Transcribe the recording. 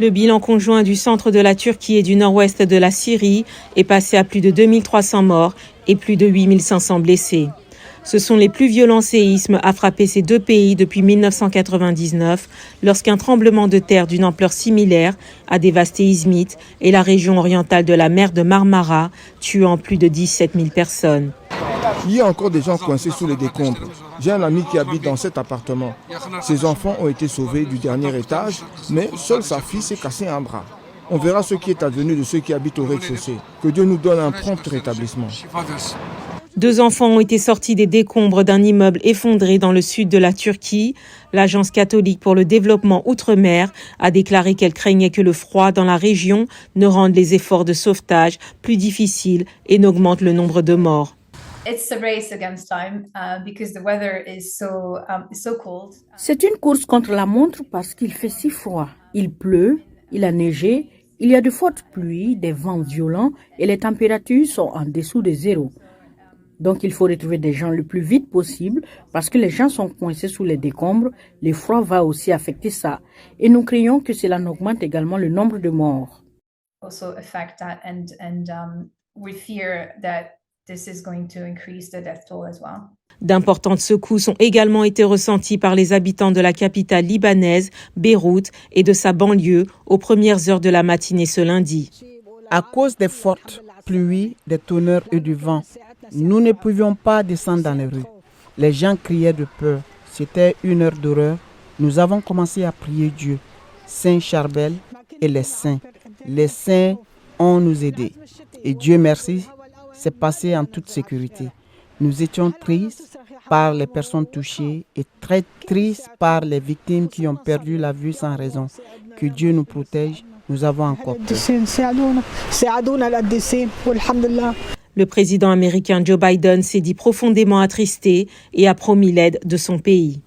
Le bilan conjoint du centre de la Turquie et du nord-ouest de la Syrie est passé à plus de 2300 morts et plus de 8500 blessés. Ce sont les plus violents séismes à frapper ces deux pays depuis 1999, lorsqu'un tremblement de terre d'une ampleur similaire a dévasté Izmit et la région orientale de la mer de Marmara, tuant plus de 17 000 personnes. Il y a encore des gens coincés sous les décombres. J'ai un ami qui habite dans cet appartement. Ses enfants ont été sauvés du dernier étage, mais seule sa fille s'est cassé un bras. On verra ce qui est advenu de ceux qui habitent au rez-de-chaussée. Que Dieu nous donne un prompt rétablissement. 2 enfants ont été sortis des décombres d'un immeuble effondré dans le sud de la Turquie. L'Agence catholique pour le développement outre-mer a déclaré qu'elle craignait que le froid dans la région ne rende les efforts de sauvetage plus difficiles et n'augmente le nombre de morts. C'est une course contre la montre parce qu'il fait si froid. Il pleut, il a neigé, il y a de fortes pluies, des vents violents et les températures sont en dessous de zéro. Donc il faut retrouver des gens le plus vite possible parce que les gens sont coincés sous les décombres. Le froid va aussi affecter ça. Et nous craignons que cela augmente également le nombre de morts. D'importantes secousses ont également été ressenties par les habitants de la capitale libanaise, Beyrouth, et de sa banlieue aux premières heures de la matinée ce lundi. À cause des fortes pluies, des tonnerres et du vent, nous ne pouvions pas descendre dans les rues. Les gens criaient de peur. C'était une heure d'horreur. Nous avons commencé à prier Dieu, Saint Charbel et les saints. Les saints ont nous aidés. Et Dieu merci, c'est passé en toute sécurité. Nous étions tristes par les personnes touchées et très tristes par les victimes qui ont perdu la vue sans raison. Que Dieu nous protège, nous avons encore peur. Le président américain Joe Biden s'est dit profondément attristé et a promis l'aide de son pays.